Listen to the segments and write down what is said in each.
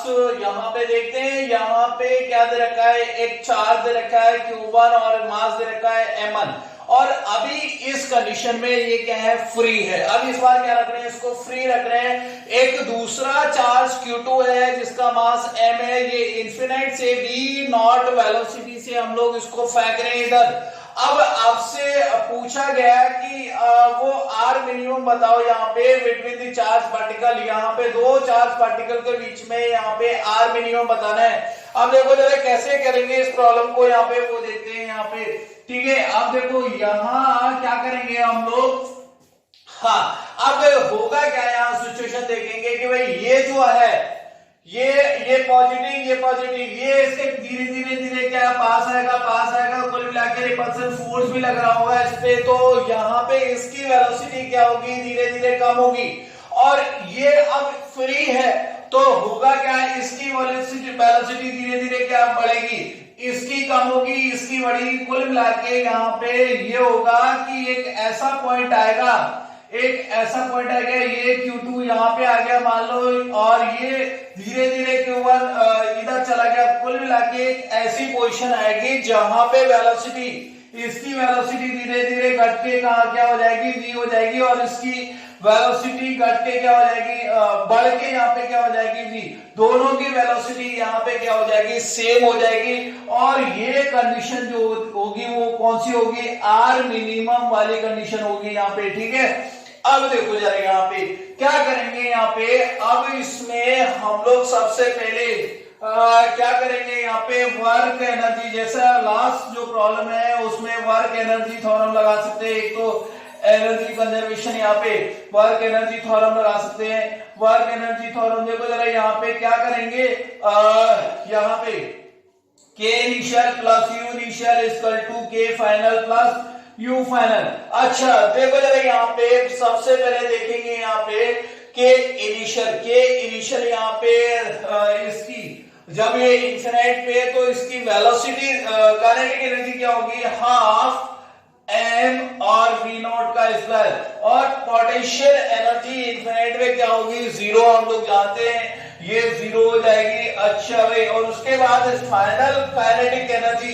Last यहाँ पे देखते हैं, यहाँ पे क्या दे रखा है, एक चार्ज दे रखा है Q1 और मास दे रखा है M1, और अभी इस कंडीशन में ये क्या है, फ्री है। अब इस बार क्या रख रहे हैं, इसको फ्री रख रहे हैं। एक दूसरा चार्ज Q2 है जिसका मास M है, ये इन्फिनाइट से V नॉट वेलोसिटी से हम लोग इसको फेंक रहे हैं इधर। अब आपसे पूछा गया कि वो आर मिनिमम बताओ यहाँ पे बिटवीन द चार्ज पार्टिकल, यहाँ पे दो चार्ज पार्टिकल के बीच में यहाँ पे आर मिनिमम बताना है। अब देखो जरा कैसे करेंगे इस प्रॉब्लम को, यहाँ पे वो देखते हैं यहाँ पे, ठीक है। अब देखो यहाँ क्या करेंगे हम लोग, हाँ अब होगा क्या, यहाँ सिचुएशन देखेंगे कि भाई ये जो है ये पॉजिटिव, ये इसके धीरे धीरे क्या पास आएगा, कुल मिला के रिपल्सन फोर्स भी लग रहा होगा इस पे, तो यहाँ पे इसकी वेलोसिटी क्या होगी, धीरे धीरे कम होगी। और ये अब फ्री है तो होगा क्या, इसकी वेलोसिटी धीरे धीरे क्या बढ़ेगी, इसकी कम होगी, इसकी बढ़ेगी, कुल मिला के यहाँ पे ये होगा कि एक ऐसा पॉइंट आएगा, ये Q2 यहाँ पे आ गया मान लो, और ये धीरे धीरे Q1 इधर चला गया, कुल मिला के एक ऐसी पोजीशन आएगी जहां पे इसकी वेलोसिटी धीरे धीरे घट के कहा क्या हो जाएगी, v हो जाएगी, और इसकी वेलोसिटी घट के क्या हो जाएगी, बढ़ के यहाँ पे क्या हो जाएगी, v। दोनों की वेलोसिटी यहाँ पे क्या हो जाएगी, सेम हो जाएगी। और ये कंडीशन जो होगी वो कौन सी होगी, आर मिनिमम वाली कंडीशन होगी यहाँ पे, ठीक है। अब देखो जरा यहाँ पे क्या करेंगे, यहाँ पे अब इसमें हम लोग सबसे पहले क्या करेंगे, यहाँ पे वर्क एनर्जी, जैसा लास्ट जो प्रॉब्लम है उसमें वर्क एनर्जी थ्योरम लगा सकते हैं। एक तो एनर्जी कंजर्वेशन, यहाँ पे वर्क एनर्जी थ्योरम लगा सकते हैं। वर्क एनर्जी थ्योरम देखो जरा यहाँ पे क्या करेंगे, यहाँ पे K initial plus U initial equal to K final plus U final. अच्छा देखो जरा यहाँ पे सबसे पहले देखेंगे यहाँ पे K इनिशियल यहाँ पे इसकी जब ये इंफिनिट पे तो इसकी वेलोसिटी काइनेटिक एनर्जी क्या होगी, हाफ m और v नॉट का स्क्वायर, और पोटेंशियल एनर्जी इंफिनिट पे क्या होगी, जीरो, हम लोग जानते हैं ये जीरो हो जाएगी। अच्छा भाई, और उसके बाद फाइनल काइनेटिक एनर्जी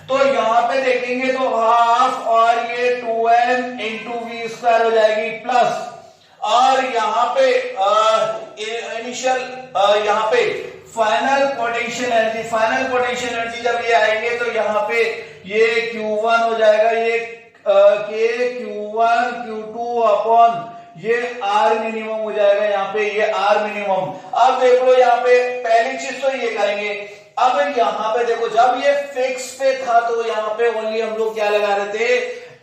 तो यहाँ पे देखेंगे तो हाफ और ये 2m इंटू वी स्क्वायर हो जाएगी प्लस, और यहाँ पे इनिशियल यहाँ पे फाइनल पोटेंशियल एनर्जी जब ये आएंगे तो यहाँ पे ये Q1 हो जाएगा, ये K Q1 Q2 अपॉन ये R मिनिमम हो जाएगा, यहाँ पे ये R मिनिमम। अब देख लो यहाँ पे पहली चीज तो ये करेंगे। अब यहाँ पे देखो जब ये फिक्स पे था तो यहाँ पे ओनली हम लोग क्या लगा रहे थे,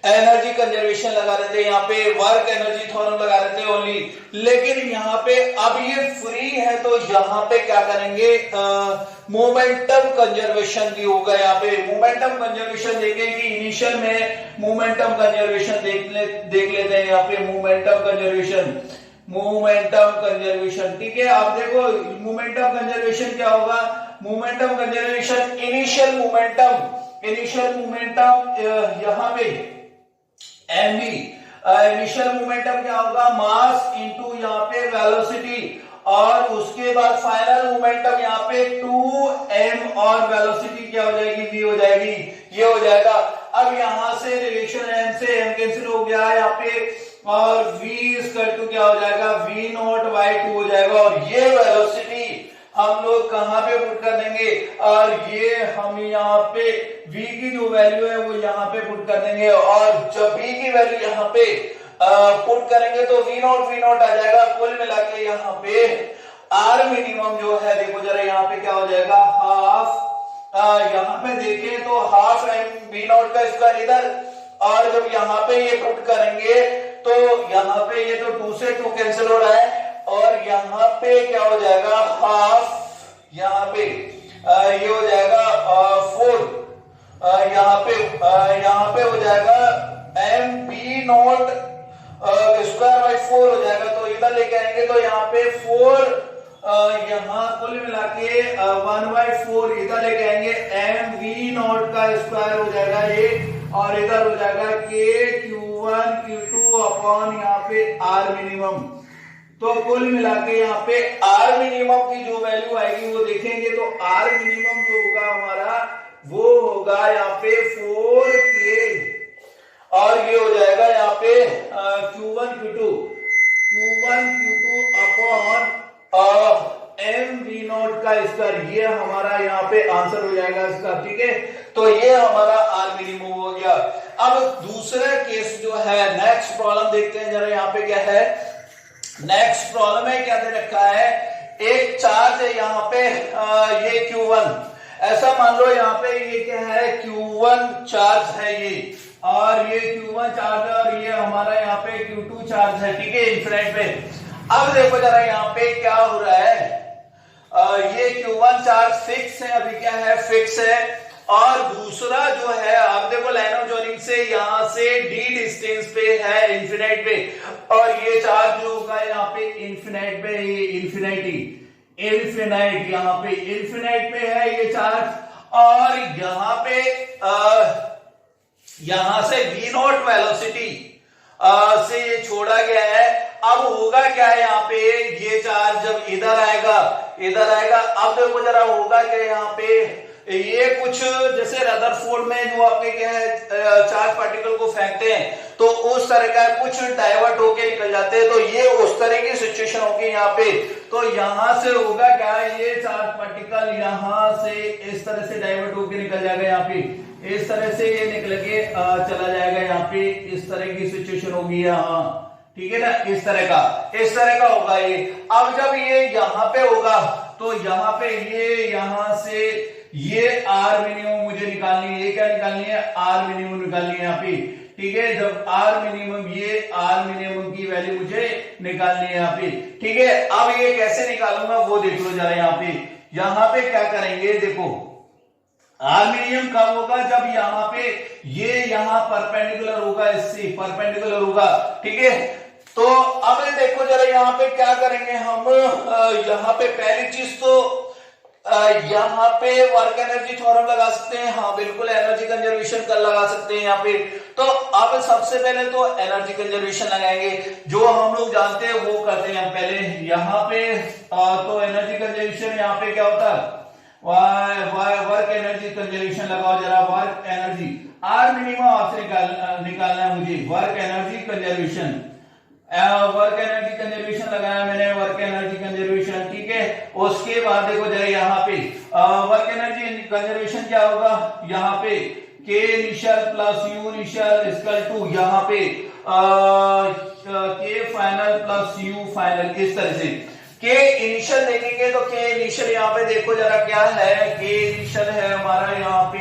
एनर्जी कंजर्वेशन लगा रहे थे, यहाँ पे वर्क एनर्जी थ्योरम लगा रहे थे ओनली। लेकिन यहाँ पे अब ये फ्री है तो यहाँ पे क्या करेंगे, मोमेंटम कंजर्वेशन भी होगा। यहाँ पे मोमेंटम कंजर्वेशन देखें कि इनिशियल में मोमेंटम कंजर्वेशन देख लेते हैं। यहाँ पे मोमेंटम कंजर्वेशन ठीक है। आप देखो मोमेंटम कंजर्वेशन क्या होगा, मोमेंटम कंजर्वेशन इनिशियल मोमेंटम यहाँ पे mv, इनिशियल मोमेंटम क्या होगा, मास इनटू यहाँ पे वेलोसिटी, और उसके बाद फाइनल मोमेंटम यहाँ पे 2m और वेलोसिटी क्या हो जाएगी, v हो जाएगी, ये हो जाएगा। अब यहाँ से रिलेशन m से m कैंसिल हो गया यहाँ पे, और v इक्वल टू क्या हो जाएगा, v नॉट बाई 2 हो जाएगा। और ये वेलोसिटी हम लोग कहाँ पे पुट कर देंगे, और ये हम यहाँ पे v की जो वैल्यू है वो यहाँ पे पुट कर देंगे, और जब v की वैल्यू यहाँ पे पुट करेंगे तो v नॉट आ जाएगा। कुल मिला के यहाँ पे r मिनिमम जो है देखो जरा यहाँ पे क्या हो जाएगा, हाफ, यहाँ पे देखें तो हाफ v नॉट का स्क्वायर इधर, और जब यहाँ पे ये पुट करेंगे तो यहाँ पे ये तो 2 से 2 कैंसिल हो रहा है, और यहाँ पे क्या हो जाएगा, हाफ, यहाँ पे ये हो जाएगा 4, यहाँ पे हो जाएगा mv नॉट स्क्वायर बाई 4 हो जाएगा। तो इधर लेके आएंगे तो यहाँ पे 4, यहाँ कुल मिला के 1/4 इधर लेके आएंगे, mv नॉट का स्क्वायर हो जाएगा ये, और इधर हो जाएगा k Q1 Q2 अपॉन यहाँ पे r मिनिमम। तो कुल मिला के यहाँ पे आर मिनिमम की जो वैल्यू आएगी वो देखेंगे, तो आर मिनिमम जो होगा हमारा वो होगा यहाँ पे 4K, और ये हो जाएगा यहाँ पे Q1 Q2 upon M V naught का स्क्वायर, ये हमारा यहाँ पे आंसर हो जाएगा इसका। ठीक है, तो ये हमारा आर मिनिमम हो गया। अब दूसरा केस जो है, नेक्स्ट प्रॉब्लम देखते हैं जरा, यहाँ पे क्या है। नेक्स्ट प्रॉब्लम है, क्या दे रखा है, एक चार्ज है यहाँ पे ये Q1, ऐसा मान लो यहाँ पे ये क्या है, Q1 चार्ज है ये, और ये Q1 चार्ज है, और ये हमारा यहाँ पे Q2 चार्ज है। ठीक है, इन्फिनिट पे। अब देखो जरा यहाँ पे क्या हो रहा है, ये Q1 चार्ज फिक्स है, अभी क्या है, फिक्स है, और दूसरा जो है आप देखो लाइन ऑफ जॉइनिंग से यहां से d डिस्टेंस पे है इन्फिनिट पे, और ये चार्ज जो होगा यहाँ पे इन्फिनिट पे, ये इन्फिनिट यहाँ पे इन्फिनिट पे है ये चार्ज, और यहाँ पे यहां से v नॉट वेलोसिटी से ये छोड़ा गया है। अब होगा क्या है, यहाँ पे ये चार्ज जब इधर आएगा, अब देखो जरा होगा क्या यहाँ पे, ये कुछ जैसे रदरफोर्ड में जो आपके क्या है चार्ज पार्टिकल को फेंकते हैं, तो उस तरह का कुछ डाइवर्ट होके निकल जाते हैं, तो ये उस तरह की सिचुएशन होगी यहाँ पे। तो यहां से होगा क्या, ये चार्ज पार्टिकल यहां से इस तरह से डाइवर्ट होके निकल जाएगा, यहाँ पे इस तरह से ये निकल के चला जाएगा, यहाँ पे इस तरह की सिचुएशन होगी यहाँ। ठीक है ना, इस तरह का होगा ये। अब जब ये यहाँ पे होगा, तो यहाँ पे ये यहां से ये आर मिनिमम मुझे निकालनी है, ये क्या निकालनी है, आर मिनिमम निकालनी है यहाँ पे। ठीक है, जब आर मिनिमम, ये आर मिनिमम की वैल्यू मुझे निकालनी है यहाँ पे। ठीक है, अब ये कैसे निकालूंगा वो देख लो जरा यहाँ पे क्या करेंगे, देखो आर मिनिमम कब होगा, जब यहाँ पे ये यहाँ परपेंडिकुलर होगा, इससे परपेंडिकुलर होगा। ठीक है, तो अब देखो जरा यहाँ पे क्या करेंगे हम, यहाँ पे पहली चीज तो यहाँ पे वर्क एनर्जी थ्योरम लगा सकते हैं, हाँ बिल्कुल, एनर्जी कंजर्वेशन कर लगा सकते हैं यहाँ पे। तो अब सबसे पहले तो एनर्जी कंजर्वेशन लगाएंगे, जो हम लोग जानते हैं वो करते हैं पहले यहाँ पे। तो एनर्जी कंजर्वेशन यहाँ पे क्या होता है, वर्क एनर्जी कंजर्वेशन लगाओ जरा, वर्क एनर्जी, आर मिनिमम आपसे निकालना है मुझे, वर्क एनर्जी कंजर्वेशन लगाया मैंने, वर्क एनर्जी कंजर्वेशन। ठीक है, उसके बाद देखो जरा यहाँ पे वर्क एनर्जी कंजर्वेशन क्या होगा, यहाँ पे K initial plus U initial equal to यहाँ पे K final plus U final, इस तरह से। K इनिशियल देखेंगे तो K इनिशियल यहाँ पे देखो जरा क्या है, K इनिशियल है हमारा यहाँ पे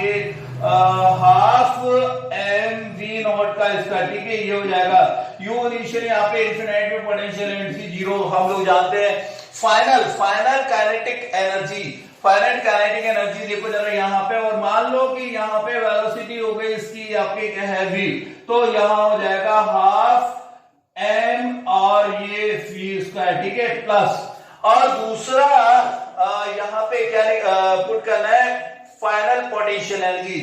हाफ mv नॉट का स्क्वायर। ठीक है, ये हो जाएगा। U इनिशियल यहाँ पे इन्फिनिट में पोटेंशियल एनर्जी 0 हम लोग जानते हैं। फाइनल काइनेटिक एनर्जी देखो जरा यहाँ पे, और मान लो कि यहाँ पे वेलोसिटी हो गई इसकी आपके क्या है v, तो यहाँ हो जाएगा हाफ m और ये v स्क्वायर। ठीक है, प्लस, और दूसरा यहाँ पे क्या पुट करना है, फाइनल पोटेंशियल एनर्जी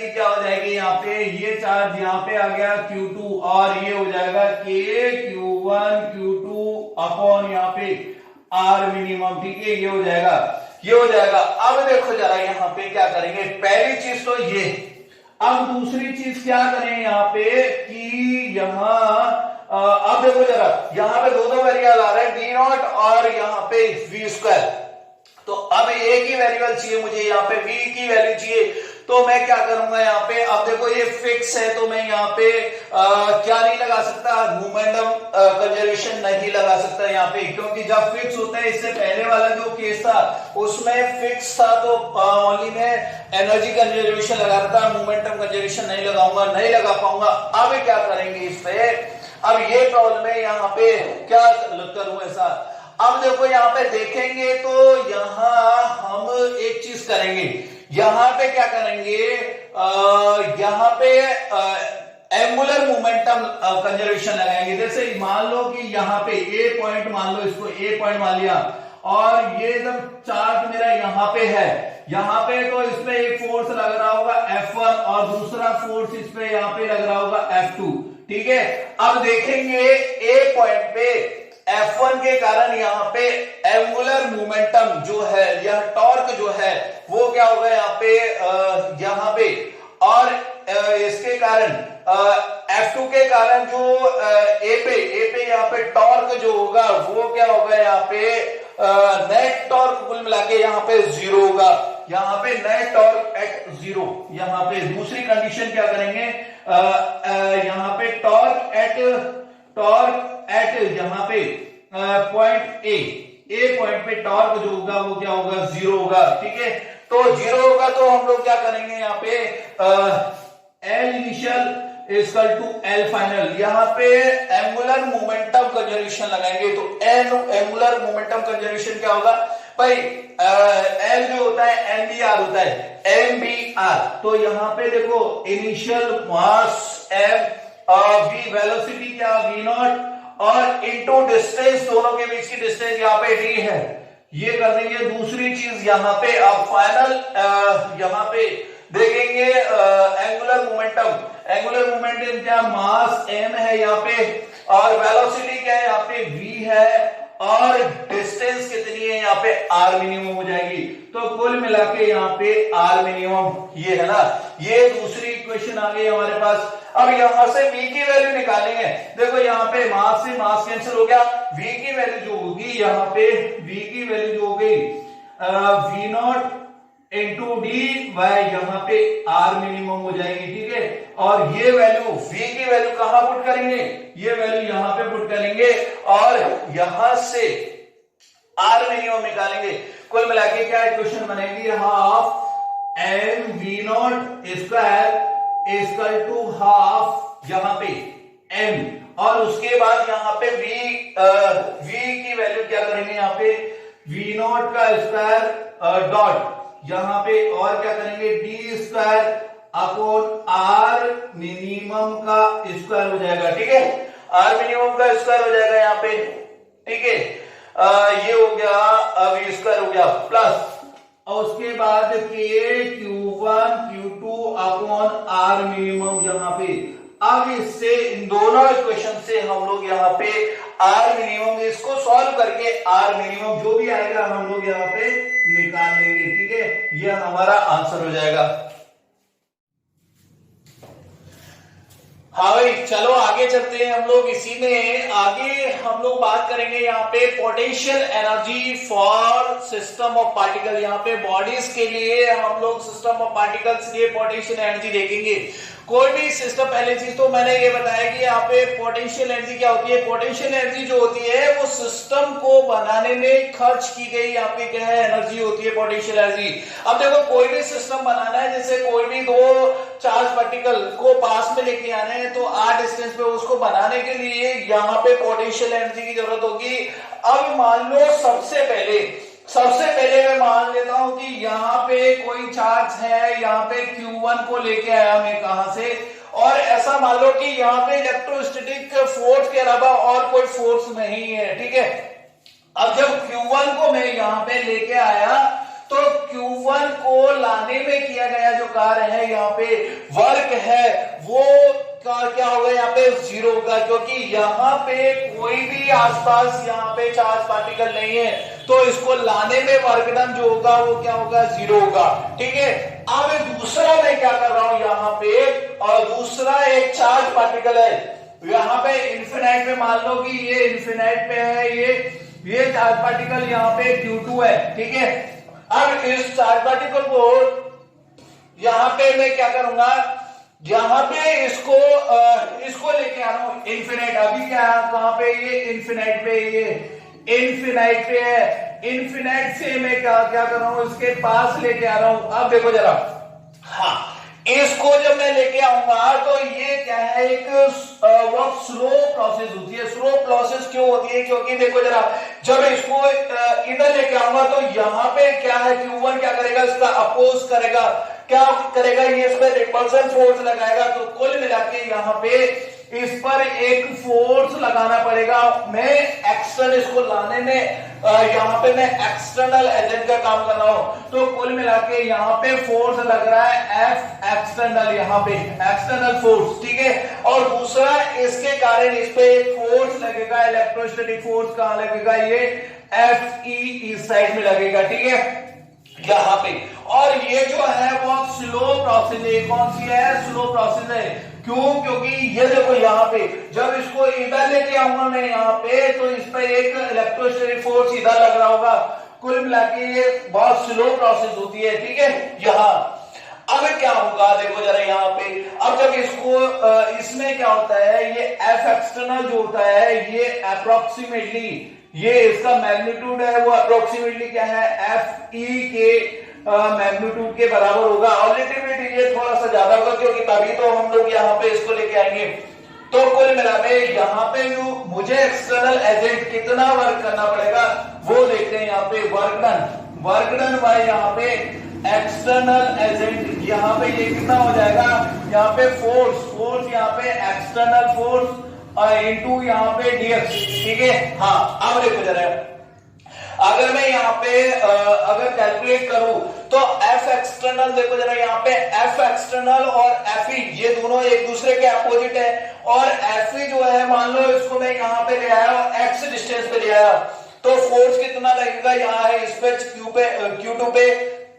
क्या हो जाएगी यहाँ पे, ये चार्ज यहाँ पे आ गया Q2, और ये हो जाएगा K Q1 Q2 अपॉन यहाँ पे R मिनिमम। ठीक है, ये हो जाएगा। अब देखो जरा यहाँ पे क्या करेंगे, पहली चीज तो ये, अब दूसरी चीज क्या करें यहाँ पे कि यहाँ अब देखो जरा यहाँ पे दो वेरिएबल आ रहे हैं, v नॉट और यहाँ पे v स्क्वायर। तो अब एक ही वेरिएबल चाहिए मुझे, यहाँ पे v की वैल्यू चाहिए, तो मैं क्या करूंगा यहाँ पे, अब देखो ये फिक्स है, तो मैं यहाँ पे क्या नहीं लगा सकता, मोमेंटम कंजर्वेशन नहीं लगा सकता यहाँ पे, क्योंकि जब फिक्स होता है, इससे पहले वाला जो केस था उसमें फिक्स था, तो ओनली मैं एनर्जी कंजर्वेशन लगा रहा था, मोमेंटम कंजर्वेशन नहीं लगा पाऊंगा। अब क्या करेंगे इस पे, अब ये प्रॉब्लम है, यहाँ पे क्या करूं ऐसा। अब देखो यहाँ पे देखेंगे तो यहाँ हम एक चीज करेंगे, यहाँ पे क्या करेंगे, यहाँ पे एंगुलर मोमेंटम कंजर्वेशन लगाएंगे। जैसे मान लो कि यहाँ पे ए पॉइंट मान लो, इसको ए पॉइंट मान लिया, और ये जब चार्ज मेरा यहाँ पे है, यहाँ पे तो इसमें एक फोर्स लग रहा होगा F1 और दूसरा फोर्स इस पे यहाँ पे लग रहा होगा F2। ठीक है। अब देखेंगे ए पॉइंट पे F1 के कारण यहाँ पे एंगुलर मोमेंटम जो है, यह टॉर्क जो है वो क्या होगा यहाँ पे और इसके कारण F2 के कारण जो ए पे यहाँ पे टॉर्क जो होगा वो क्या होगा यहाँ पे नेट टॉर्क कुल मिला के यहाँ पे 0 होगा, यहाँ पे नेट टॉर्क एट 0। यहाँ पे दूसरी कंडीशन क्या करेंगे, यहाँ पे टॉर्क एट यहाँ पे पॉइंट ए पॉइंट पे टॉर्क जो होगा वो क्या होगा 0 होगा, ठीक है। तो 0 होगा तो हम लोग क्या करेंगे यहाँ पे L initial equal to L final, यहाँ पे एंगुलर मोमेंटम कंजर्वेशन लगाएंगे। तो एंगुलर मोमेंटम कंजर्वेशन क्या होगा भाई, एल जो होता है एमबीआर होता है, एमबीआर। तो यहाँ पे देखो initial mass M, V velocity क्या वी नॉट और इनटू डिस्टेंस, दोनों के बीच की डिस्टेंस यहाँ पे डी है, ये कर देंगे। दूसरी चीज यहाँ पे अब फाइनल यहाँ पे देखेंगे एंगुलर मोमेंटम क्या, मास एम है यहाँ पे और वेलोसिटी क्या है यहाँ पे वी है और डिस्टेंस कितनी है यहाँ पे आर मिनिमम हो जाएगी। तो कुल मिला के यहाँ पे आर मिनिमम ये है ना, ये दूसरी इक्वेशन आ गई हमारे पास। अब यहां से v की वैल्यू निकालेंगे। देखो यहाँ पे मास से मास कैंसिल हो गया, v की वैल्यू जो होगी यहाँ पे v की वैल्यू जो हो गई V naught into D by यहाँ पे आर मिनिमम हो जाएगी, ठीक है। और ये वैल्यू v की वैल्यू कहां पुट करेंगे, ये वैल्यू यहाँ पे पुट करेंगे और यहां से आर मिनिमम निकालेंगे। कुल मिला के क्या इक्वेशन बनेगी, half M V naught square equal to half यहाँ पे m और उसके बाद यहाँ पे v की वैल्यू क्या करेंगे यहाँ पे v नॉट का स्क्वायर डॉट यहाँ पे और क्या करेंगे d square upon R minimum का स्क्वायर हो जाएगा, ठीक है। आर मिनिमम का स्क्वायर हो जाएगा यहाँ पे, ठीक है। ये हो गया v स्क्वायर हो गया प्लस और उसके बाद के Q1 Q2 upon R minimum यहाँ पे। अब इससे इन दोनों इक्वेशन से हम लोग यहाँ पे आर मिनिमम, इसको सॉल्व करके आर मिनिमम जो भी आएगा हम लोग यहाँ पे निकाल लेंगे, ठीक है। यह हमारा आंसर हो जाएगा। हाँ भाई चलो आगे चलते हैं हम लोग। इसी में आगे हम लोग बात करेंगे यहाँ पे potential energy for system of particle. यहाँ पे बॉडीज के लिए हम लोग सिस्टम ऑफ पार्टिकल्स के लिए पोटेंशियल एनर्जी देखेंगे। कोई भी सिस्टम, पहले चीज तो मैंने ये बताया कि यहाँ पे पोटेंशियल एनर्जी क्या होती है। पोटेंशियल एनर्जी जो होती है वो सिस्टम को बनाने में खर्च की गई यहाँ पे क्या है एनर्जी होती है, पोटेंशियल एनर्जी। अब देखो कोई भी सिस्टम बनाना है, जैसे कोई भी दो चार्ज पार्टिकल को पास में लेके आना है तो आर डिस्टेंस पे उसको बनाने के लिए यहाँ पे पोटेंशियल एनर्जी की जरूरत होगी। अब मान लो सबसे पहले मैं मान लेता हूं कि यहाँ पे कोई चार्ज है, यहाँ पे Q1 को लेके आया मैं कहां से, और ऐसा मान लो कि यहाँ पे इलेक्ट्रोस्टैटिक फोर्स के अलावा और कोई फोर्स नहीं है, ठीक है। अब जब Q1 को मैं यहाँ पे लेके आया तो Q1 को लाने में किया गया जो कार्य है, यहाँ पे वर्क है, वो क्या होगा यहाँ पे 0 होगा, क्योंकि यहाँ पे कोई भी आसपास यहाँ पे चार्ज पार्टिकल नहीं है, तो इसको लाने में वर्क डन जो होगा वो क्या होगा 0 होगा, ठीक है। अब दूसरा मैं क्या कर रहा हूं यहाँ पे, और दूसरा एक चार्ज पार्टिकल है यहाँ पे इन्फिनाइट में, मान लो कि ये इन्फिनाइट पे है, ये चार्ज पार्टिकल यहाँ पे Q2 है, ठीक है। अब इस चार्ज पार्टिकल को यहाँ पे मैं क्या करूंगा, यहाँ पे इसको लेके आ रहा हूं इन्फिनाइट। अभी क्या है कहां पे, ये इन्फिनाइट पे, ये इन्फिनाइट पे है। इन्फिनाइट से मैं क्या कर रहा हूं, इसके पास लेके आ रहा हूं। अब देखो जरा, हाँ इसको जब मैं लेके आऊंगा तो ये क्या है, एक बहुत स्लो प्रोसेस होती है। स्लो प्रोसेस क्यों होती है, क्योंकि देखो जरा, जब इसको इधर लेके आऊंगा तो यहाँ पे क्या है, Q1 क्या करेगा, इसका अपोज करेगा, क्या करेगा, ये इस पर रिपल्सन फोर्स लगाएगा। तो कुल मिला के यहाँ पे इस पर एक फोर्स लगाना पड़ेगा। मैं एक्शन इसको लाने में यहाँ पे मैं एक्सटर्नल एजेंट का काम कर रहा हूं, तो कुल मिला के यहाँ पे फोर्स लग रहा है एफ एक्सटर्नल, यहाँ पे एक्सटर्नल फोर्स, ठीक है। और दूसरा इसके कारण इस पे एक फोर्स लगेगा, इलेक्ट्रोस्टैटिक फोर्स कहां लगेगा, ये एफ ई इस साइड में लगेगा, ठीक है, यहाँ पे। और ये जो है बहुत स्लो प्रोसेस है, कौन सी है, स्लो प्रोसेस है। क्यों? क्योंकि ये देखो यहाँ पे जब इसको इधर लेके आऊंगा मैं यहाँ पे, तो इस पे एक इलेक्ट्रोस्टैटिक फोर्स इधर लग रहा होगा, कुल मिला के ये बहुत स्लो प्रोसेस होती है, ठीक है। यहाँ अब क्या होगा देखो जरा यहाँ पे, अब जब इसको इसमें क्या होता है, ये एफ एक्सटर्नल जो होता है ये अप्रोक्सीमेटली, ये इसका मैग्नीट्यूड है वो अप्रोक्सीमेटली क्या है, एफ ई के मैग्नीट्यूड के बराबर होगा, और लिटिल ये थोड़ा सा ज्यादा होगा क्योंकि तभी तो हम लोग यहाँ पे इसको लेके आएंगे। तो कुल मिला के यहाँ पे जो मुझे एक्सटर्नल एजेंट कितना वर्क करना पड़ेगा वो देखते हैं। यहाँ पे वर्क डन बाय यहाँ पे एक्सटर्नल एजेंट, यहाँ पे ये कितना हो जाएगा, यहाँ पे फोर्स यहाँ पे एक्सटर्नल फोर्स इनटू यहाँ पे डीएक्स, ठीक है। हाँ अब देखो जरा, अगर मैं यहाँ पे अगर कैलकुलेट करूं तो एफ एक्सटर्नल देखो जरा, यहाँ पे एफ एक्सटर्नल और एफ ई ये दोनों एक दूसरे के अपोजिट है, और एफ ई जो है मान लो इसको मैं यहाँ पे ले आया और एक्स डिस्टेंस पे ले आया, तो फोर्स कितना लगेगा, यहाँ है इस पे Q2 पे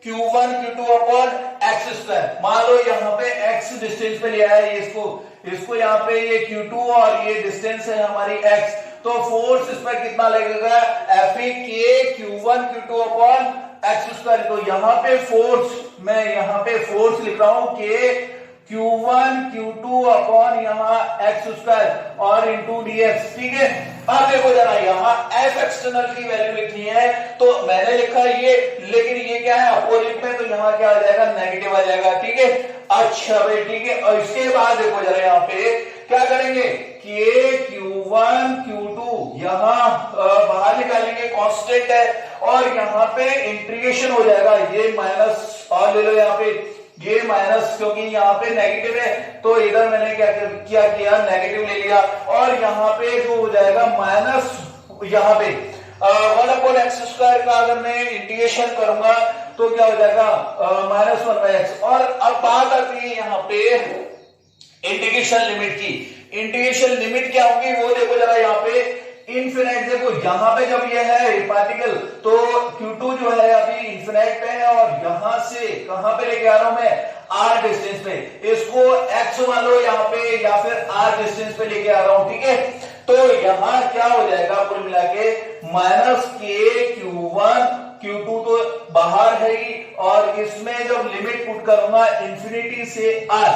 Q1 Q2 upon x square, मान लो यहाँ पे एक्स डिस्टेंस पे ले आया है इसको यहाँ पे ये Q2 और ये डिस्टेंस है हमारी x, तो फोर्स इस पर कितना लगेगा, एफ ई के Q1 Q2 upon x square. तो यहाँ पे फोर्स, मैं यहाँ पे फोर्स लिख रहा हूं के Q1 Q2 अपॉन यहाँ एक्स स्क्वायर और इंटू डीएक्स, ठीक है। अब देखो जरा यहाँ एफ एक्सटर्नल की वैल्यू लिखनी है, तो मैंने लिखा ये, लेकिन ये क्या है अपोजिट में, तो यहाँ क्या आ जाएगा, नेगेटिव आ जाएगा, ठीक है। अच्छा भाई ठीक है, और इसके बाद देखो जरा यहाँ पे क्या करेंगे, के Q1 Q2 यहाँ बाहर निकालेंगे, कांस्टेंट है, और यहाँ पे इंटीग्रेशन हो जाएगा, ये माइनस और ले लो यहाँ पे ये माइनस, क्योंकि यहाँ पे नेगेटिव है तो इधर मैंने क्या किया नेगेटिव ले लिया, और यहाँ पे जो हो जाएगा माइनस, यहाँ पे 1/x² का अगर मैं इंटीग्रेशन करूंगा तो क्या हो जाएगा, -1/x। और अब बात आती है यहाँ पे इंटीग्रेशन लिमिट की। इंटीग्रेशन लिमिट क्या होगी वो देखो जरा, यहाँ पे इनफिनाइट, देखो यहाँ पे जब ये है पार्टिकल, तो Q2 जो है अभी इनफिनाइट पे है, और यहां से कहां पे लेके आ रहा हूं मैं, r डिस्टेंस पे, इसको x मान लो यहाँ पे, या फिर r डिस्टेंस पे लेके आ रहा हूं, ठीक है। तो यहाँ क्या हो जाएगा कुल मिला के -k Q1 Q2 तो बाहर है ही, और इसमें जब लिमिट पुट करूंगा इंफिनिटी से r,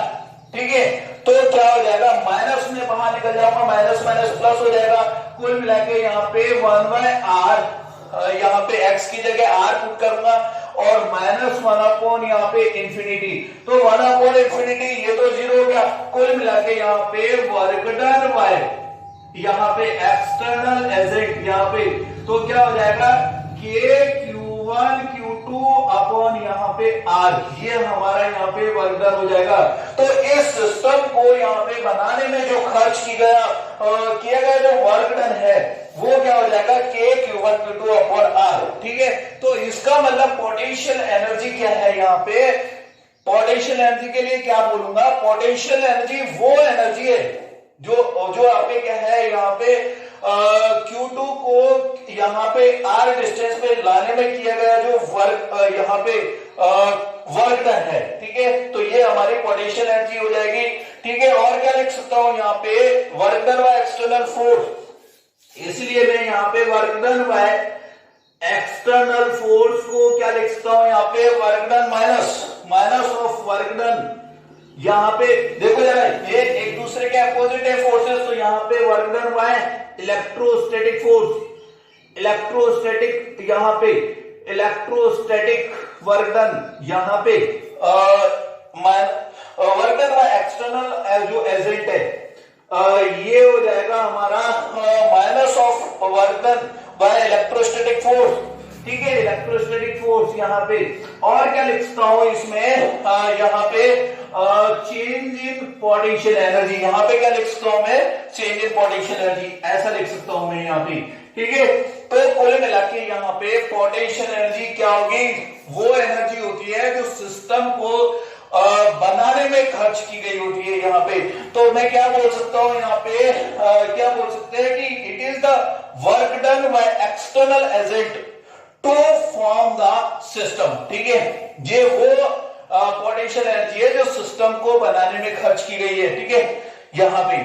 ठीक है, तो क्या हो जाएगा, माइनस में बाहर निकल जाऊंगा, माइनस माइनस प्लस हो जाएगा, कुल मिला के यहाँ पे 1/r, यहाँ पे x की जगह r पुट करूंगा, और -1/, यहाँ पे इंफिनिटी, तो 1/∞, ये तो 0 हो गया, कुल मिला के यहाँ पे वर्क डन बाय यहाँ पे एक्सटर्नल एजेंट, यहाँ पे तो क्या हो जाएगा, k Q1 Q2 अपॉन यहाँ पे r, ये हमारा यहाँ पे वर्क डन हो जाएगा। तो इस सिस्टम को यहाँ पे बनाने में जो खर्च किया गया जो वर्क डन है वो क्या हो जाएगा, k Q1 Q2 upon r, ठीक है। तो इसका मतलब पोटेंशियल एनर्जी क्या है, यहाँ पे पोटेंशियल एनर्जी के लिए क्या बोलूंगा, पोटेंशियल एनर्जी वो एनर्जी है जो आपके क्या है, यहाँ पे Q2 को यहाँ पे r डिस्टेंस पे लाने में किया गया जो वर्क यहाँ पे वर्क डन है, ठीक है। तो ये हमारी पोटेंशियल एनर्जी हो जाएगी, ठीक है। और क्या लिख सकता हूं यहाँ पे, work done by external force, इसलिए मैं यहाँ पे work done by external force को क्या लिख सकता हूं, यहाँ पे work done minus of work done, यहाँ पे देखो जरा ये एक दूसरे के अपोजिट है फोर्सेस, तो यहाँ पे work done by electrostatic force, electrostatic, यहाँ पे इलेक्ट्रोस्टैटिक वर्क डन, यहाँ पे वर्क डन बाय एक्सटर्नल जो एजेंट है, ये हो जाएगा हमारा minus of work done by electrostatic force, ठीक है, इलेक्ट्रोस्टैटिक फोर्स यहाँ पे। और क्या लिख सकता हूं इसमें, यहाँ पे चेंज इन पोटेंशियल एनर्जी, यहाँ पे क्या लिख सकता हूं मैं, चेंज इन पोटेंशियल एनर्जी, ऐसा लिख सकता हूं मैं यहाँ पे, ठीक है। तो कुल मिला के यहाँ पे पोटेंशियल एनर्जी क्या होगी, वो एनर्जी होती है जो सिस्टम को बनाने में खर्च की गई होती है यहाँ पे। तो मैं क्या बोल सकता हूँ यहाँ पे, क्या बोल सकते हैं कि it is the work done by external agent to form the system. ठीक है, ये वो पोटेंशियल एनर्जी है जो सिस्टम को बनाने में खर्च की गई है। ठीक है, यहाँ पे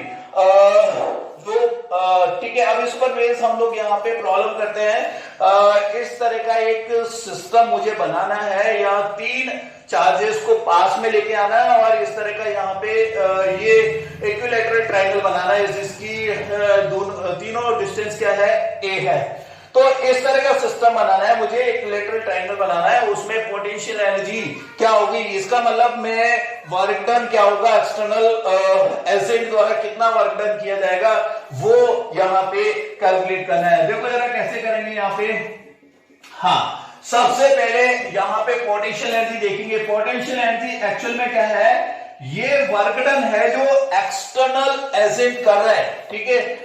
ठीक है, अब इस पर बेस हम लोग यहाँ पे प्रॉब्लम करते हैं। इस तरह का एक सिस्टम मुझे बनाना है, या 3 चार्जेस को पास में लेके आना है और इस तरह का यहाँ पे ये इक्विलैटरल ट्रायंगल बनाना है जिसकी तीनों डिस्टेंस क्या है, a है। तो इस तरह का सिस्टम बनाना है मुझे, इक्विलैटरल ट्रायंगल बनाना है, उसमें पोटेंशियल एनर्जी क्या होगी, इसका मतलब मैं वर्क डन क्या होगा, एक्सटर्नल एजेंट द्वारा कितना वर्क डन किया जाएगा वो यहाँ पे कैलकुलेट करना है। देखो जरा कैसे करेंगे यहाँ पे। हाँ, सबसे पहले यहाँ पे पोटेंशियल एनर्जी देखेंगे। पोटेंशियल एनर्जी एक्चुअल में क्या है, ये वर्क डन है जो एक्सटर्नल एजेंट कर रहा है। ठीक है,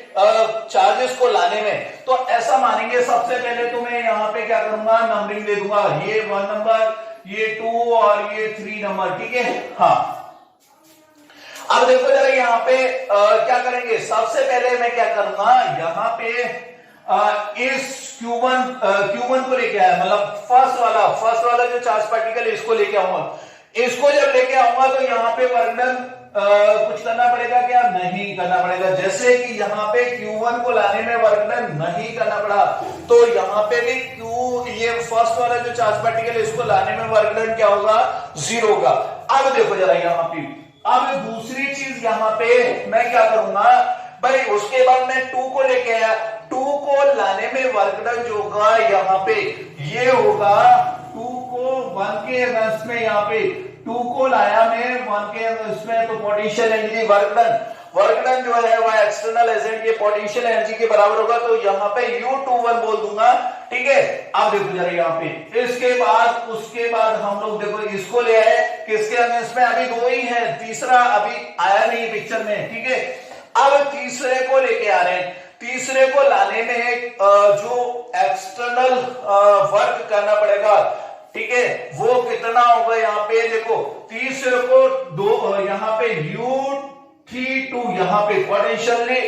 चार्जेस को लाने में। तो ऐसा मानेंगे, सबसे पहले तो मैं यहाँ पे क्या करूंगा, नंबरिंग दे दूंगा, ये 1 नंबर, ये 2 और ये 3 नंबर। ठीक है, हाँ। अब देखो जरा यहाँ पे क्या करेंगे, सबसे पहले मैं क्या करूंगा, यहाँ पे इस Q1 को लेके आया, मतलब फर्स्ट वाला जो चार्ज पार्टिकल है इसको लेके आऊंगा। इसको जब लेके आऊंगा तो यहाँ पे वर्क डन कुछ करना पड़ेगा क्या, नहीं करना पड़ेगा। जैसे कि यहाँ पे Q1 को लाने में वर्क डन नहीं करना पड़ा, तो यहाँ पे भी ये फर्स्ट वाला जो चार्ज पार्टिकल है इसको लाने में वर्क डन क्या होगा, 0 होगा। अब देखो जरा यहाँ पे, अब दूसरी चीज यहाँ पे मैं क्या करूंगा भाई, उसके बाद मैं 2 को लेके आया, 2 को लाने में वर्क डन जो होगा यहाँ पे ये होगा 2 को 1 के अगेंस्ट में, यहाँ पे 2 को लाया मैं 1 के अगेंस्ट में, तो पोटेंशियल एनर्जी वर्क डन जो है वह एक्सटर्नल एजेंट के पोटेंशियल एनर्जी के बराबर होगा। तो यहाँ पे U21 बोल दूंगा। ठीक है, अब देखो जरा यहाँ पे, उसके बाद हम लोग देखो इसको ले आए, किसके अगेंस्ट में, अभी 2 ही है, तीसरा अभी आया नहीं पिक्चर में। ठीक है, अब तीसरे को लेके आ रहे हैं। तीसरे को लाने में जो एक्सटर्नल वर्क करना पड़ेगा, ठीक है, वो कितना होगा, यहाँ पे देखो तीसरे को 2, यहाँ पे U32, यहाँ पे पोटेंशियली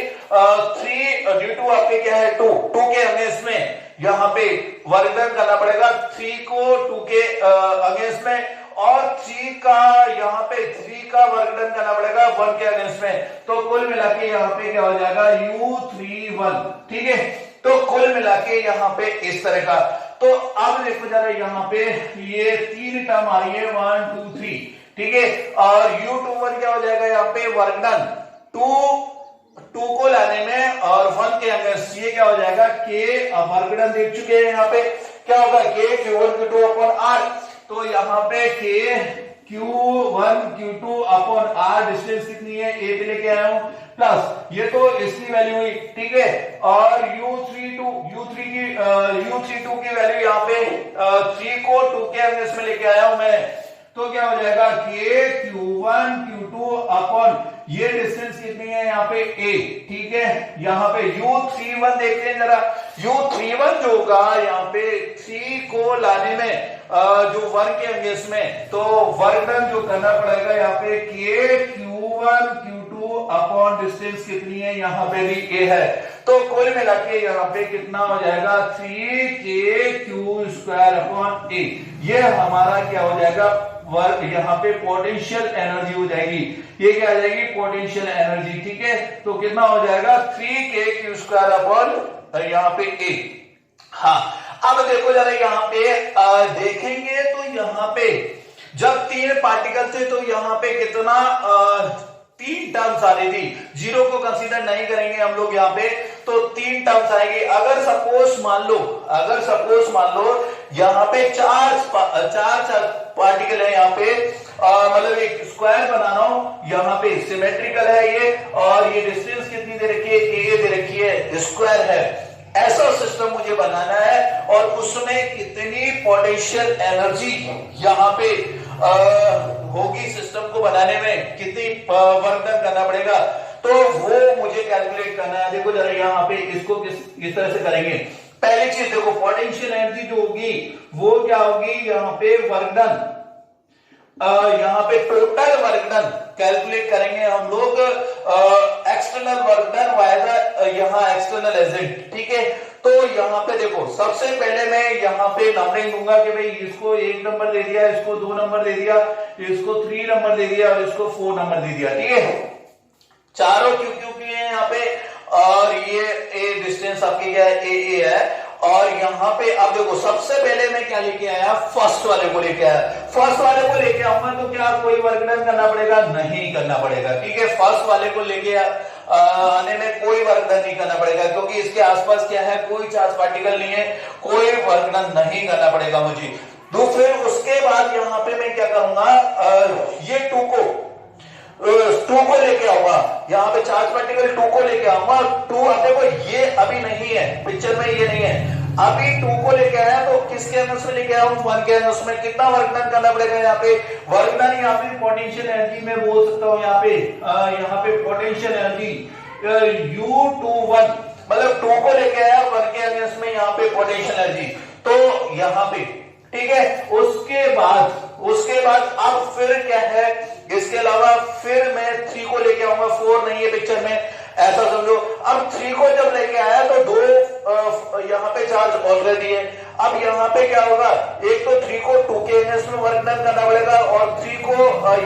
3 ड्यू टू आपके क्या है 2 के अगेंस्ट में यहाँ पे वर्क डन करना पड़ेगा, 3 को 2 के अगेंस्ट में, और 3 का यहाँ पे 3 का वर्क डन करना पड़ेगा 1 के अगेंस्ट में। तो कुल मिला के यहाँ पे क्या हो जाएगा, U31। ठीक है, तो कुल मिला के यहाँ पे इस तरह का। तो अब देखो जरा यहाँ पे ये 3 टर्म आ रही है, 1 2 3। ठीक है, और U21 क्या हो जाएगा यहाँ पे, वर्क डन 2 को लाने में और 1 के अगेंस्ट, ये क्या हो जाएगा K। अब वर्क डन देख चुके हैं, यहाँ पे क्या होगा K Q1 Q2 upon R। तो यहाँ पे K Q1 Q2 upon R, distance कितनी है, A पे लेके आया हूं, प्लस ये तो इसकी वैल्यू हुई। ठीक है, और U32 की वैल्यू यहाँ पे 3 को 2 के अगेंस्ट में लेके आया हूं मैं, तो क्या हो जाएगा K Q1 Q2 अपॉन ये डिस्टेंस कितनी है यहाँ पे A। ठीक है, यहाँ पे U31 देखते हैं जरा, U31 जो होगा यहाँ पे 3 को लाने में जो 1 के अगेंस्ट में, तो वर्क डन जो करना पड़ेगा यहाँ पे K Q1 Q2 upon distance कितनी है, यहाँ पे भी A है। तो कुल मिला के यहाँ पे कितना हो जाएगा 3KQ² अपॉन A। ये हमारा क्या हो जाएगा वर्क, यहाँ पे पोटेंशियल एनर्जी हो जाएगी, ये क्या आ जाएगी पोटेंशियल एनर्जी। ठीक है, तो कितना हो जाएगा 3KQ² अपॉन यहाँ पे A। हाँ, अब देखो जरा यहाँ पे देखेंगे तो यहाँ पे जब 3 पार्टिकल थे तो यहाँ पे कितना 3 टर्म्स आ रही थी, 0 को कंसीडर नहीं करेंगे हम लोग यहाँ पे, तो 3 टर्म्स आएंगे। अगर सपोज मान लो यहाँ पे 4 पार्टिकल है, यहाँ पे मतलब एक स्क्वायर बनाना हो, यहाँ पे सिमेट्रिकल है ये, और ये डिस्टेंस कितनी दे रखी है, A दे रखी है, स्क्वायर है। ऐसा सिस्टम मुझे बनाना है और उसमें कितनी पोटेंशियल एनर्जी यहाँ पे होगी, सिस्टम को बनाने में कितनी वर्क डन करना पड़ेगा, तो वो मुझे कैलकुलेट करना है। देखो जरा यहाँ पे इसको किस तरह से करेंगे। पहली चीज देखो, पोटेंशियल एनर्जी जो होगी वो क्या होगी, यहाँ पे वर्क डन, यहाँ पे टोटल वर्क डन कैलकुलेट करेंगे हम लोग, external work done by the यहाँ एक्सटर्नल एजेंट, ठीक है। तो यहाँ पे देखो, सबसे पहले मैं यहाँ पे नंबरिंग दूंगा कि भाई इसको 1 नंबर दे दिया, इसको 2 नंबर दे दिया, इसको 3 नंबर दे दिया और इसको 4 नंबर दे दिया, ठीक है। चारों क्यू क्यू की है यहाँ पे, और ये ए डिस्टेंस आपकी क्या है, ए है। और यहाँ पे अब देखो, सबसे पहले मैं क्या लेके आया, फर्स्ट वाले को लेके आया। फर्स्ट वाले को लेके आऊंगा तो क्या कोई वर्क डन करना पड़ेगा, नहीं करना पड़ेगा, ठीक है। फर्स्ट वाले को लेके आने में कोई वर्क डन नहीं करना पड़ेगा, क्योंकि इसके आसपास क्या है, कोई चार्ज पार्टिकल नहीं है, कोई वर्क डन नहीं करना पड़ेगा मुझे। तो फिर उसके बाद यहाँ पे मैं क्या करूंगा, ये 2 को लेके आऊंगा, यहाँ पे चार्ज पार्टिकल 2 को लेके आऊंगा। 2 अब देखो ये अभी नहीं है पिक्चर में, ये नहीं है, अभी 2 को लेके आया तो किसके अंदर में लेके आया हूं, 1 के अंदर में। कितना वर्क डन करना पड़ेगा यहाँ पे, वर्क डन यहाँ पे पोटेंशियल एनर्जी में बोल सकता हूँ, यहाँ पे पोटेंशियल एनर्जी U21, मतलब 2 को लेके आया 1 के अंदर में, यहाँ पे पोटेंशियल एनर्जी, तो यहाँ पे, ठीक है। उसके बाद अब फिर क्या है, इसके अलावा फिर मैं 3 को लेके आऊंगा, 4 नहीं है पिक्चर में, ऐसा समझो। अब 3 को जब लेके आया तो 2 यहाँ पे चार्ज ऑलरेडी है। अब यहाँ पे क्या होगा, एक तो 3 को 2 के अगेंस्ट में वर्क डन करना पड़ेगा और 3 को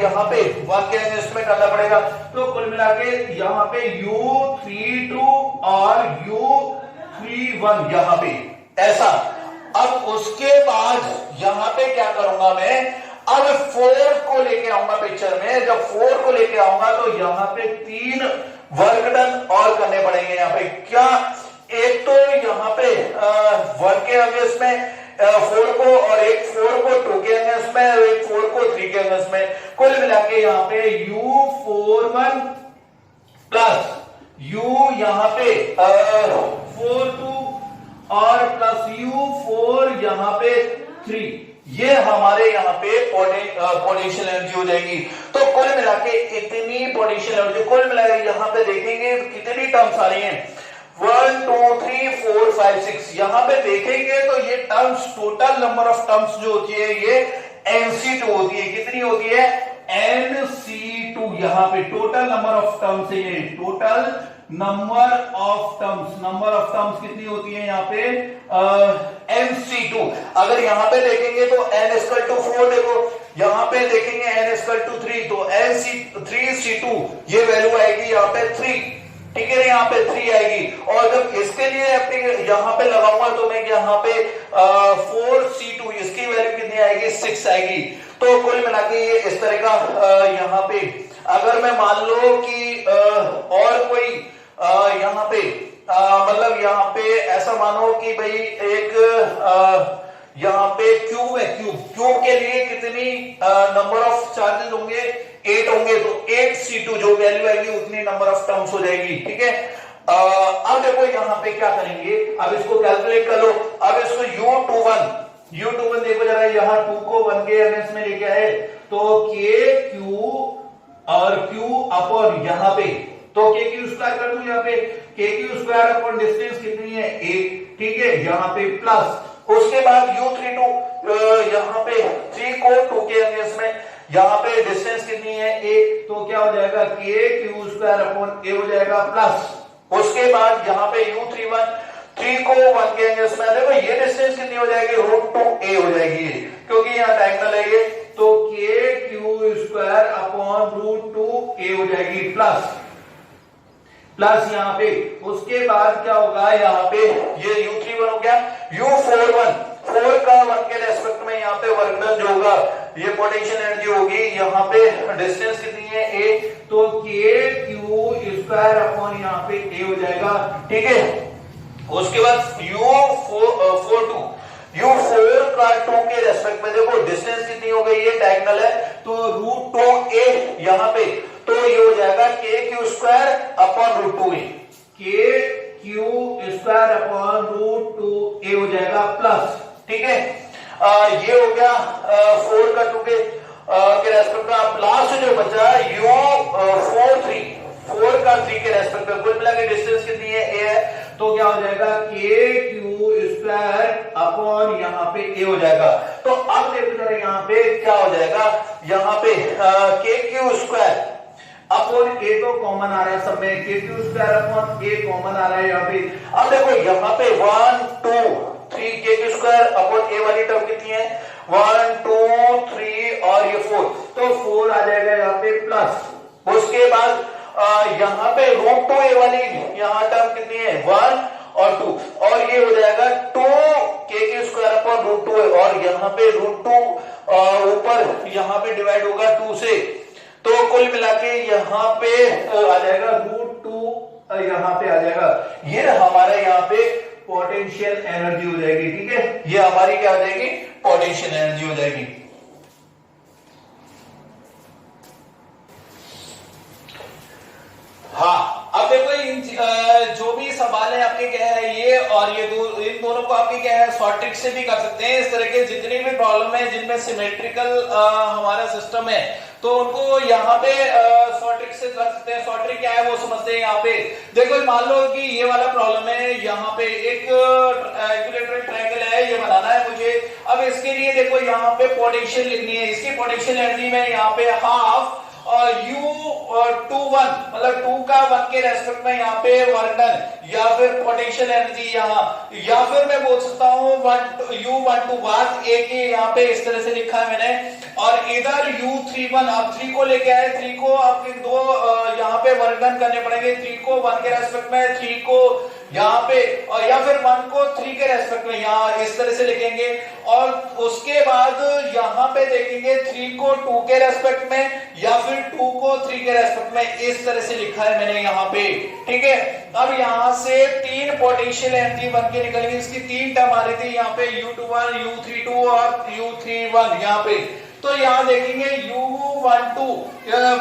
यहाँ पे 1 के अगेंस्ट में करना पड़ेगा। तो कुल मिला के यहाँ पे U32 और U31 यहाँ पे ऐसा। अब उसके बाद यहाँ पे क्या करूंगा मैं, अब 4 को लेके आऊंगा पिक्चर में। जब 4 को लेके आऊंगा तो यहाँ पे 3 वर्क डन और करने पड़ेंगे। यहाँ पे क्या, एक तो यहाँ पे 1 के अगेंस्ट में 4 को, और एक 4 को 2 के अगेंस्ट में, और एक 4 को 3 के अगेंस्ट में। कुल मिला के यहाँ पे U41 प्लस U यहाँ पे 42 और प्लस U4 यहाँ पे 3, ये हमारे यहाँ पे पोटेंशियल एनर्जी हो जाएगी। तो कुल मिला के इतनी पोटेंशियल एनर्जी, कुल मिला के यहाँ पे देखेंगे कितनी टर्म्स आ रही हैं, 1 2 3 4 5 6। यहाँ पे देखेंगे तो ये terms, total number of terms जो होती है ये NC2 होती है। कितनी होती है, NC2। यहाँ पे टोटल नंबर ऑफ टर्म्स है, ये टोटल नंबर ऑफ टर्म्स कितनी होती है यहाँ पे, NC2। अगर यहाँ पे देखेंगे तो N=4, देखो यहाँ पे देखेंगे N=3, तो NC3C2 ये वैल्यू आएगी यहाँ पे 3, ठीक है, यहाँ पे 3 आएगी। और जब इसके लिए यहाँ पे लगाऊंगा तो मैं यहाँ पे 4C2, इसकी वैल्यू कितनी आएगी, 6 आएगी। तो कुल मिला के ये इस तरह का यहाँ पे, अगर मैं मान लो कि और कोई यहाँ पे मतलब यहाँ पे ऐसा मानो कि भाई एक यहाँ पे क्यूब है, क्यूब के लिए कितनी नंबर ऑफ चार्जेस होंगे, 8 होंगे, तो 8C2 जो वैल्यू आएगी उतनी नंबर ऑफ टर्म्स हो जाएगी, ठीक है। अब देखो यहाँ पे क्या करेंगे, अब इसको कैलकुलेट कर लो। अब इसको U21 देखो जरा, यहाँ 2 को 1 के अगेंस्ट में लेके आए तो KQ और Q अपॉन यहाँ पे, तो KQ स्क्वायर कर दूं, यहाँ पे KQ स्क्वायर अपॉन डिस्टेंस कितनी है, 8, ठीक है, यहाँ पे प्लस। उसके बाद U32 यहाँ पे 3 को 2 के अगेंस्ट में, यहाँ पे डिस्टेंस कितनी है, 8, तो क्या हो जाएगा, KQ स्क्वायर अपॉन A हो जाएगा प्लस। उसके बाद यहाँ पे U31 3 को 1 के अगेंस्ट में, देखो ये डिस्टेंस कितनी हो जाएगी, √2a हो जाएगी, क्योंकि यहाँ डायगोनल है ये, तो KQ स्क्वायर अपॉन √2a हो जाएगी प्लस यहाँ पे। उसके बाद क्या होगा, यहाँ पे ये U31 हो गया, U41 4 का 1 के रेस्पेक्ट में यहाँ पे वर्क डन जो होगा ये पोटेंशियल एनर्जी होगी, यहाँ पे डिस्टेंस कितनी है, a, तो KQ स्क्वायर अपॉन यहाँ पे a हो जाएगा, ठीक है। उसके बाद U4 का 2 के रेस्पेक्ट में, देखो डिस्टेंस कितनी हो गई है, डायगोनल है, तो √2a यहाँ पे, तो ये हो जाएगा KQ square upon √2a, KQ square upon √2a हो जाएगा प्लस, ठीक है। ये हो गया 4 का 2 के रेस्पेक्ट में। अब लास्ट जो बचा U4 का 3 के रेस्पेक्ट में, कुल मिला के डिस्टेंस कितनी है, a है, तो क्या हो जाएगा KQ क्यू स्क्वायर अपॉन यहाँ पे ए हो जाएगा। तो अब देखो जरा यहाँ पे क्या हो जाएगा, यहाँ पे के क्यू स्क्वायर अपॉन ए तो कॉमन आ रहा है सब में, के क्यू स्क्वायर अपॉन ए कॉमन आ रहा है यहाँ पे। अब देखो यहाँ पे 1 2 3 के क्यू स्क्वायर अपॉन ए वाली टर्म कितनी है, 1 2 3 और ये 4, तो 4 आ जाएगा यहाँ पे प्लस। उसके बाद यहाँ पे रूट 2 ए वाली यहाँ टर्म कितनी है, 1 और 2, और ये हो जाएगा 2 के क्यू स्क्वायर अपॉन रूट 2 और यहाँ पे रूट 2 ऊपर यहाँ पे डिवाइड होगा 2 से, तो कुल मिला के यहाँ पे आ जाएगा रूट 2 यहाँ पे आ जाएगा। ये हमारा यहाँ पे पोटेंशियल एनर्जी हो जाएगी, ठीक है, ये हमारी क्या हो जाएगी, पोटेंशियल एनर्जी हो जाएगी। हाँ, अब देखो इन जो भी सवाल है आपके क्या है ये, और ये इन दोनों को आपके क्या है शॉर्ट ट्रिक से भी कर सकते हैं। इस तरह के जितनी भी प्रॉब्लम है जिनमें सिमेट्रिकल हमारा सिस्टम है, तो उनको यहाँ पे शॉर्ट ट्रिक से कर सकते हैं। शॉर्ट ट्रिक क्या है वो समझते हैं। यहाँ पे देखो मान लो कि ये वाला प्रॉब्लम है, यहाँ पे एक इक्विलेटरल ट्रायंगल है, ये बनाना है मुझे। अब इसके लिए देखो यहाँ पे पोटेंशियल लिखनी है, इसकी पोटेंशियल एनर्जी में यहाँ पे हाफ U 2 1 मतलब 2 का 1 के रेस्पेक्ट में यहाँ पे वर्क डन, या फिर पोटेंशियल एनर्जी यहाँ, या फिर मैं बोल सकता हूँ U 1 2 बात एक ही यहाँ पे इस तरह से लिखा है मैंने, और इधर U 3 1 अब 3 को लेके आए, 3 को आपके दो यहाँ पे वर्क डन करने पड़ेंगे, 3 को 1 के रेस्पेक्ट में, 3 को यहाँ पे, और या फिर 1 को 3 के रेस्पेक्ट में यहाँ इस तरह से लिखेंगे, और उसके बाद यहाँ पे देखेंगे 3 को 2 के रेस्पेक्ट में या फिर 2 को 3 के रेस्पेक्ट में, इस तरह से लिखा है मैंने यहाँ पे, ठीक है। अब यहाँ से 3 पोटेंशियल एनर्जी बन के निकलेंगे, इसकी 3 टर्म आ रही थी यहाँ पे U21 U32 और U31 यहाँ पे। तो यहाँ देखेंगे U12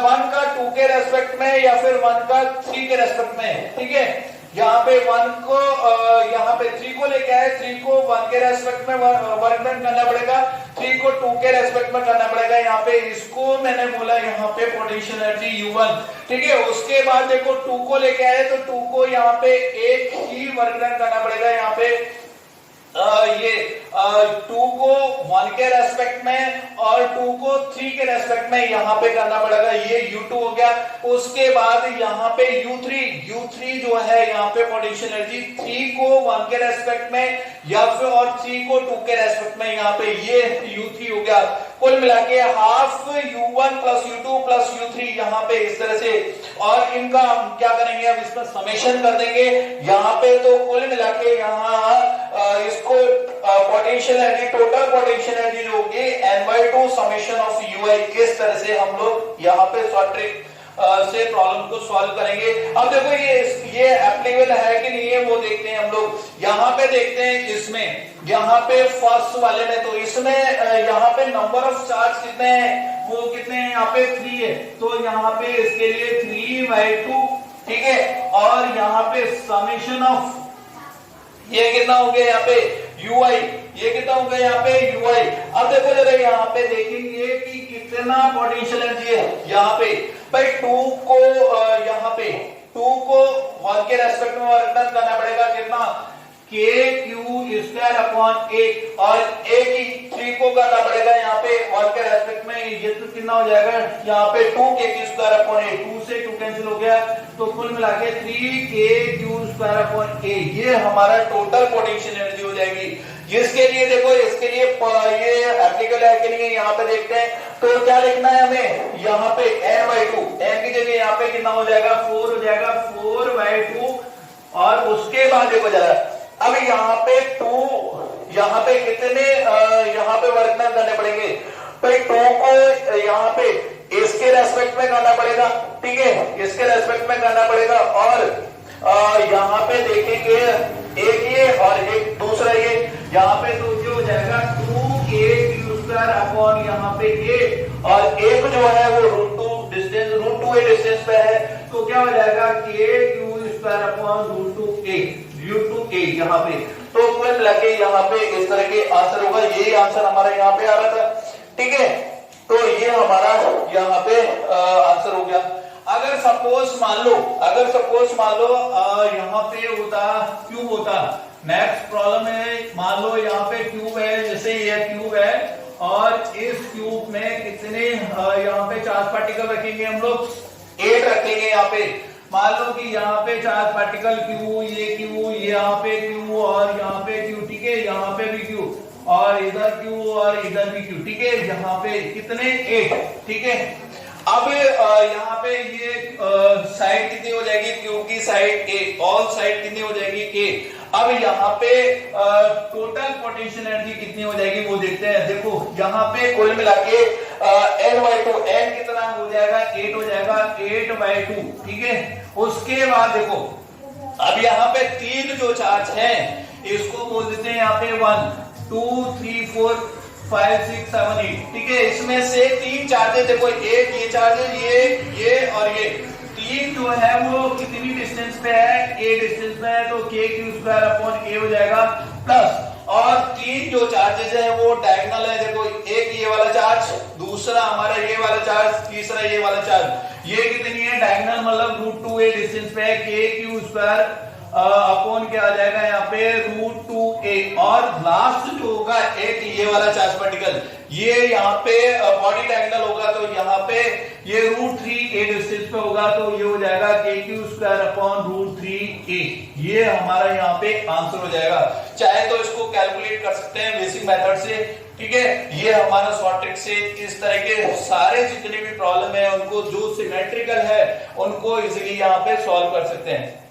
1 का 2 के रेस्पेक्ट में या फिर 1 का 3 के रेस्पेक्ट में, ठीक है। यहाँ पे 1 को यहाँ पे 3 को लेके आए, 3 को 1 के रेस्पेक्ट में वर्क डन करना पड़ेगा, 3 को 2 के रेस्पेक्ट में करना पड़ेगा। यहाँ पे इसको मैंने बोला यहाँ पे पोटेंशियल एनर्जी U1, ठीक है। उसके बाद देखो 2 को लेके आए, तो 2 को यहाँ पे एक ही वर्क डन करना पड़ेगा यहाँ पे ये 2 को 1 के रेस्पेक्ट में और 2 को 3 के रेस्पेक्ट में यहाँ पे करना पड़ेगा, ये U2 हो गया। उसके बाद यहाँ पे U3 जो है यहाँ पे पोटेंशियल एनर्जी 3 को 1 के रेस्पेक्ट में या फिर और 3 को 2 के रेस्पेक्ट में, यहाँ पे ये U3 हो गया। कुल मिला के half U1 plus U2 plus U3 यहाँ पे इस तरह से, और इनका हम क्या करेंगे, अब इसका समेशन कर देंगे यहाँ पे। तो कुल मिला के यहाँ इसको potential energy, total potential energy जो होगी N/2 समेशन ऑफ UI, किस तरह से हम लोग यहाँ पे शॉर्ट ट्रिक से प्रॉब्लम को सॉल्व करेंगे। अब देखो ये एप्लीकेबल है कि नहीं है वो देखते हैं हम लोग। यहाँ पे देखते हैं इसमें, यहाँ पे फर्स्ट वाले में, तो इसमें यहाँ पे नंबर ऑफ चार्ज कितने हैं, वो कितने हैं, यहाँ पे 3 है, तो यहाँ पे इसके लिए 3/2, ठीक है। और यहाँ पे समेशन ऑफ ये कितना हो गया यहाँ पे UI, ये कितना हो गया यहाँ पे UI। अब देखो जरा यहाँ पे देखेंगे कि कितना पोटेंशियल एनर्जी है यहाँ पे भाई। 2 को यहाँ पे 2 को 1 के रेस्पेक्ट में वर्क डन करना पड़ेगा, कितना KQ स्क्वायर अपॉन A, और A की 3 को करना पड़ेगा यहाँ पे 1 के रेस्पेक्ट में, ये तो कितना हो जाएगा यहाँ पे 2KQ स्क्वायर अपॉन A, 2 से 2 कैंसिल हो गया, तो कुल मिला के 3KQ स्क्वायर अपॉन A, ये हमारा टोटल पोटेंशियल एनर्जी हो जाएगी। जिसके लिए देखो इसके लिए ये एप्लीकेबल है कि नहीं यहाँ पे देखते हैं। तो क्या लिखना है हमें यहाँ पे N/2, N की जगह यहाँ पे कितना हो जाएगा 4 हो जाएगा, 4/2। और उसके बाद देखो जरा, अब यहाँ पे 2 यहाँ पे कितने यहाँ पे वर्क डन करने पड़ेंगे भाई। 2 को यहाँ पे इसके रेस्पेक्ट में करना पड़ेगा, ठीक है, इसके रेस्पेक्ट में करना पड़ेगा। और यहाँ पे देखेंगे एक ये और एक दूसरा ये, यहाँ पे तो जो हो जाएगा 2KQ स्क्वायर अपॉन यहाँ पे A, और एक जो है वो √2 डिस्टेंस, √2A डिस्टेंस पे है, तो क्या हो जाएगा KQ square upon √2A, U2A यहाँ पे। तो कुल मिला के यहाँ पे इस तरह के आंसर होगा, यही आंसर हमारा यहाँ पे आ रहा था, ठीक है। तो ये हमारा यहाँ पे आंसर हो गया। अगर सपोज मान लो यहाँ पे होता क्यूब होता, नेक्स्ट प्रॉब्लम है, मान लो यहाँ पे क्यूब है, जैसे ये क्यूब है और इस क्यूब में कितने यहाँ पे चार्ज पार्टिकल रखेंगे हम लोग, 8 रखेंगे यहाँ पे। मान लो कि यहाँ पे चार्ज पार्टिकल क्यू, ये यहाँ पे क्यू और यहाँ पे क्यू, ठीक है, यहाँ पे भी क्यू और इधर क्यू और इधर भी क्यू, ठीक है, यहाँ पे कितने 8, ठीक है। अब यहाँ पे ये साइड कितनी हो जाएगी, क्यू की साइड ए, ऑल साइड कितनी हो जाएगी के। अब यहाँ पे टोटल पोटेंशियल एनर्जी कितनी हो जाएगी वो देखते हैं। देखो यहाँ पे कुल मिला के N/2, N कितना हो जाएगा, 8 हो जाएगा, 8/2, ठीक है। उसके बाद देखो अब यहाँ पे 3 जो चार्ज है इसको बोल देते हैं यहाँ पे 1 2 3 4 5 6 7 8, ठीक है। इसमें से 3 चार्जेस देखो, एक ये चार्जेस, ये और ये 3 जो है वो कितनी डिस्टेंस पे है, a डिस्टेंस पे है, तो k² हो जाएगा प्लस, और 3 जो चार्जेस है वो डायगोनल है। देखो एक ये वाला चार्ज, दूसरा हमारा ये वाला चार्ज, तीसरा ये वाला चार्ज, ये कितनी है डायगोनल, मतलब √2a डिस्टेंस पे है, k² क्या आ जाएगा यहाँ पे √2a, और लास्ट जो होगा एक ये वाला चार्ज पार्टिकल, ये यहाँ पे बॉडी डायगोनल होगा, तो यहाँ पे ये √3a डिस्टेंस पे होगा, तो ये हो जाएगा k²/√3a। ये हमारा यहाँ पे आंसर हो जाएगा। चाहे तो इसको कैलकुलेट कर सकते हैं बेसिक मेथड से, ठीक है। ये हमारा शॉर्ट ट्रिक से इस तरह के सारे जितने भी प्रॉब्लम है उनको जो सिमेट्रिकल है उनको इजीली यहाँ पे सॉल्व कर सकते हैं।